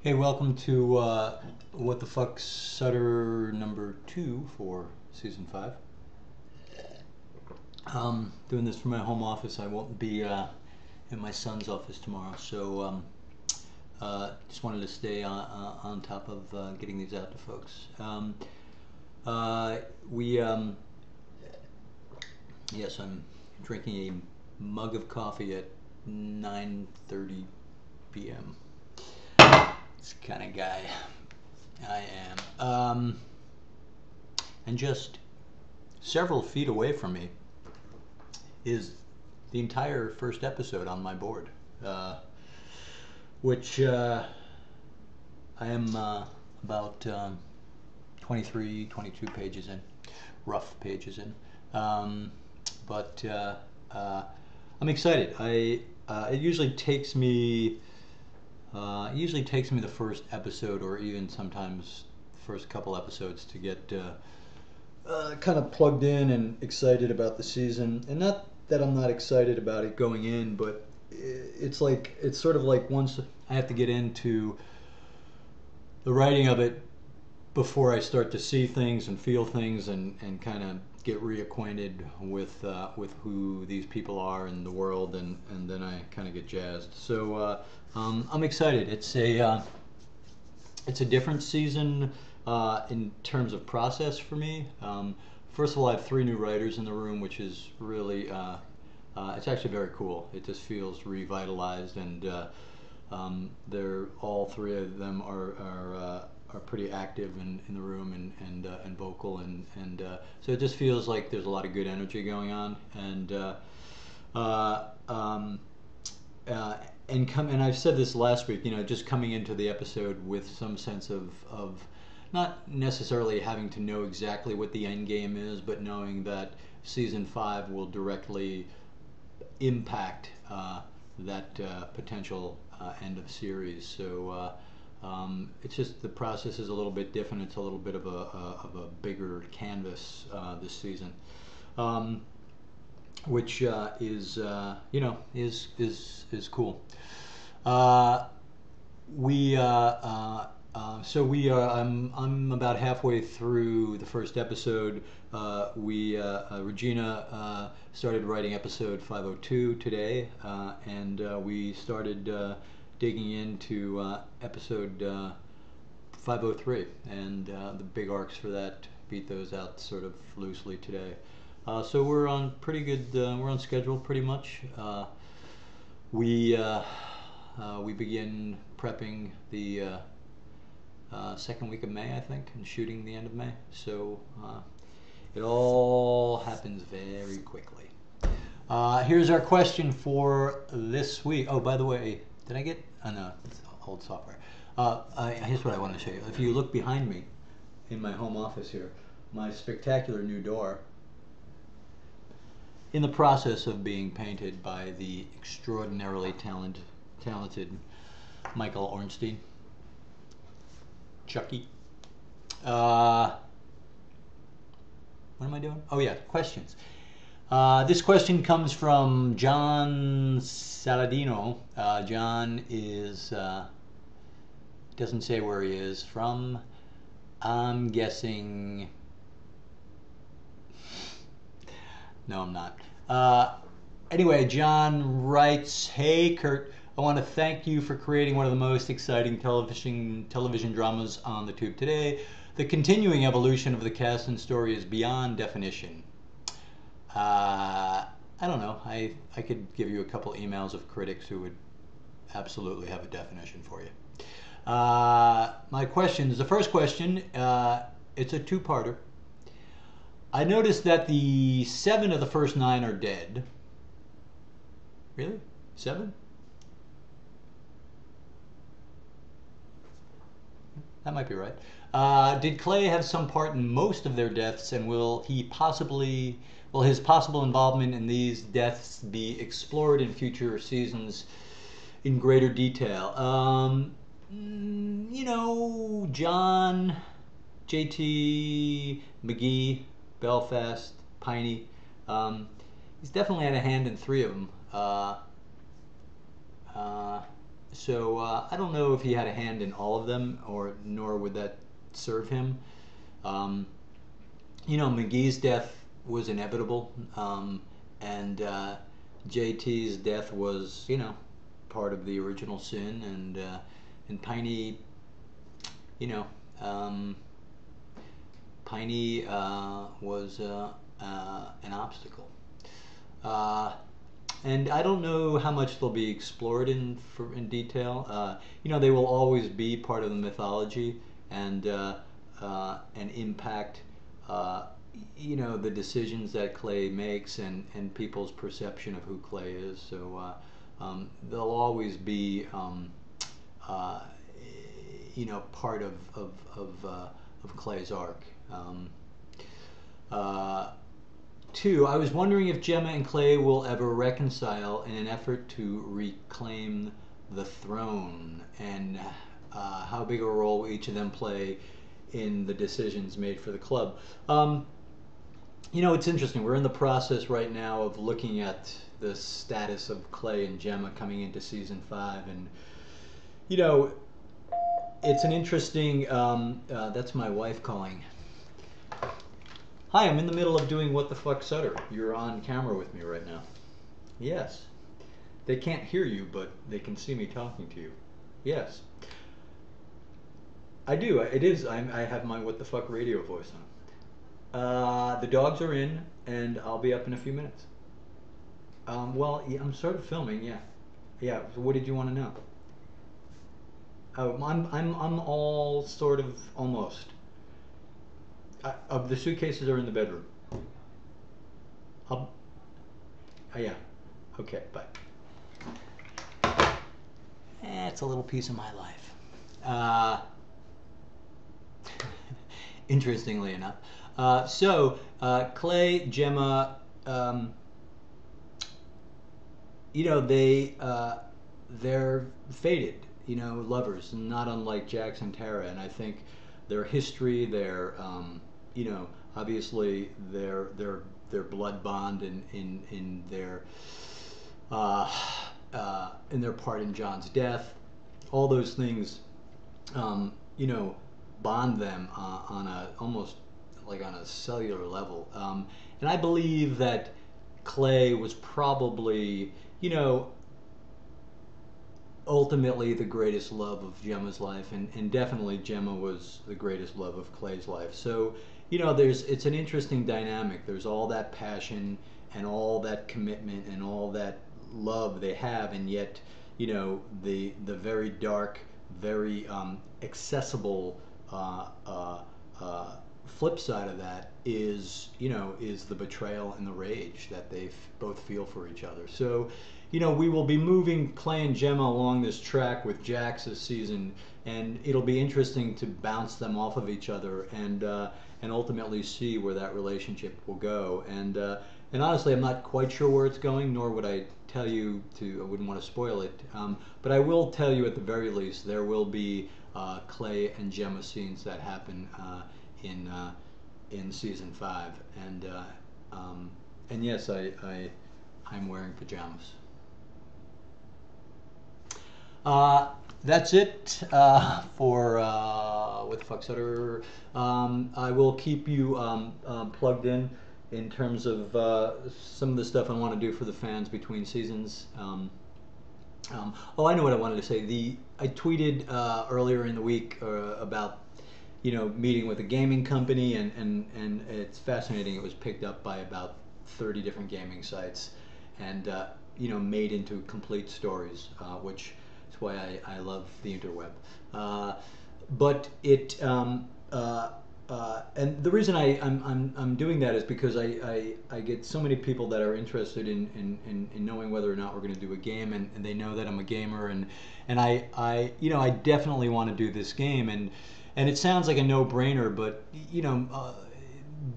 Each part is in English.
Hey, welcome to What the Fuck Sutter #2 for season 5. Doing this from my home office. I won't be in my son's office tomorrow, so just wanted to stay on top of getting these out to folks. Yes, I'm drinking a mug of coffee at 9:30 p.m. This kind of guy I am. And just several feet away from me is the entire first episode on my board, which I am about 23, 22 pages in, rough pages in. But I'm excited. It usually takes me the first episode, or even sometimes the first couple episodes, to get kind of plugged in and excited about the season. And not that I'm not excited about it going in, but it's sort of like once I have to get into the writing of it before I start to see things and feel things and kind of get reacquainted with who these people are in the world, and then I kind of get jazzed. So I'm excited. It's a different season in terms of process for me. First of all, I have 3 new writers in the room, which is really it's actually very cool. It just feels revitalized, and they're all 3 of them are pretty active in the room and vocal, and so it just feels like there's a lot of good energy going on, and I've said this last week, just coming into the episode with some sense of not necessarily having to know exactly what the end game is, but knowing that season 5 will directly impact that potential end of series. So it's just the process is a little bit different. It's a little bit of a bigger canvas this season, which is cool. I'm about halfway through the first episode. Regina started writing episode 502 today, and we started digging into episode 503, and the big arcs for that, beat those out sort of loosely today. So we're on pretty good. We're on schedule pretty much. We begin prepping the second week of May, I think, and shooting the end of May. So it all happens very quickly. Here's our question for this week. Oh, by the way, did I get? Oh no, it's old software. Here's what I want to show you. If you look behind me in my home office here, my spectacular new door, in the process of being painted by the extraordinarily talented Michael Ornstein. Chucky. What am I doing? Oh yeah, questions. This question comes from John Saladino. John is doesn't say where he is from. I'm guessing. No, I'm not. Anyway, John writes, "Hey Kurt, I want to thank you for creating one of the most exciting television dramas on the tube today. The continuing evolution of the cast and story is beyond definition." I don't know. I could give you a couple emails of critics who would absolutely have a definition for you. My questions. The first question, it's a 2-parter. I noticed that the 7 of the first 9 are dead. Really? 7? That might be right. Did Clay have some part in most of their deaths, and will his possible involvement in these deaths be explored in future seasons in greater detail? John, JT, McGee, Belfast, Piney, he's definitely had a hand in 3 of them. So I don't know if he had a hand in all of them, or nor would that serve him. Um, McGee's death was inevitable, and JT's death was, part of the original sin, and Piney, you know, um, Piney was an obstacle. Uh, and I don't know how much they'll be explored in detail. They will always be part of the mythology and impact. Uh, the decisions that Clay makes and people's perception of who Clay is. So they'll always be uh, part of Clay's arc. Uh, Two, I was wondering if Gemma and Clay will ever reconcile in an effort to reclaim the throne, and how big a role will each of them play in the decisions made for the club. It's interesting. We're in the process right now of looking at the status of Clay and Gemma coming into season 5, and you know, it's an interesting. That's my wife calling. Hi, I'm in the middle of doing What the Fuck Sutter. You're on camera with me right now. Yes. They can't hear you, but they can see me talking to you. Yes. I do. It is. I have my What the Fuck radio voice on. The dogs are in, and I'll be up in a few minutes. Well, yeah, I'm sort of filming, yeah. Yeah, so what did you want to know? Oh, I'm all sort of almost. The suitcases are in the bedroom. Oh, yeah. Okay, bye. It's a little piece of my life. Interestingly enough. Clay, Gemma, they're fated, lovers, not unlike Jax and Tara. And I think their history, obviously their blood bond in their part in John's death, all those things, bond them on a almost like on a cellular level. And I believe that Clay was probably, ultimately the greatest love of Gemma's life, and definitely Gemma was the greatest love of Clay's life. So, it's an interesting dynamic. There's all that passion and all that commitment and all that love they have, and yet, the very dark, very accessible flip side of that is the betrayal and the rage that they both feel for each other. So, we will be moving Clay and Gemma along this track with Jax this season, and it'll be interesting to bounce them off of each other and ultimately see where that relationship will go. And honestly, I'm not quite sure where it's going, nor would I tell you to. I wouldn't want to spoil it. But I will tell you at the very least there will be Clay and Gemma scenes that happen in season 5, and yes, I'm wearing pajamas. That's it for What the Fuck Sutter. I will keep you plugged in terms of some of the stuff I want to do for the fans between seasons. I know what I wanted to say. I tweeted earlier in the week about meeting with a gaming company, and it's fascinating. It was picked up by about 30 different gaming sites, and made into complete stories, which is why I love the interweb. But it and the reason I'm doing that is because I get so many people that are interested in knowing whether or not we're going to do a game, and they know that I'm a gamer, and I definitely want to do this game, and it sounds like a no-brainer, but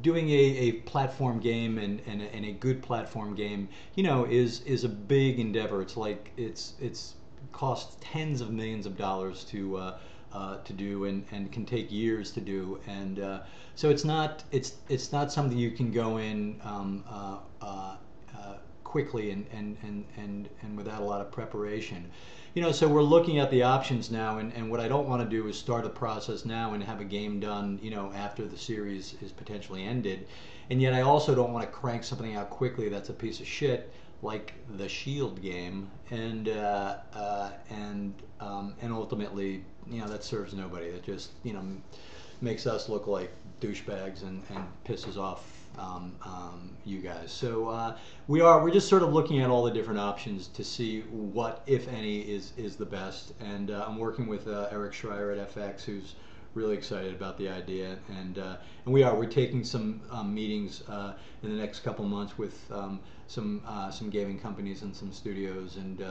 doing a platform game and a good platform game, is a big endeavor. It's like it's costs tens of millions of dollars to do, and can take years to do, and so it's not something you can go in quickly and without a lot of preparation. So we're looking at the options now, and what I don't want to do is start a process now and have a game done, after the series is potentially ended. And yet I also don't want to crank something out quickly that's a piece of shit, like the Shield game, and ultimately, that serves nobody. That just, makes us look like douchebags and pisses off you guys. So we're just sort of looking at all the different options to see what, if any, is the best. And I'm working with Eric Schreier at FX, who's really excited about the idea. And we're taking some meetings in the next couple months with some gaming companies and some studios, and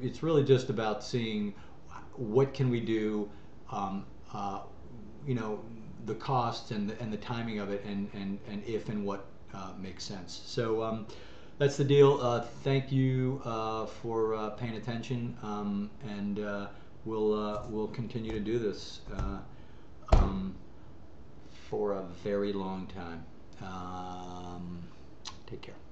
it's really just about seeing what can we do. The costs and the timing of it, and if and what makes sense. So that's the deal. Thank you for paying attention, and we'll continue to do this for a very long time. Take care.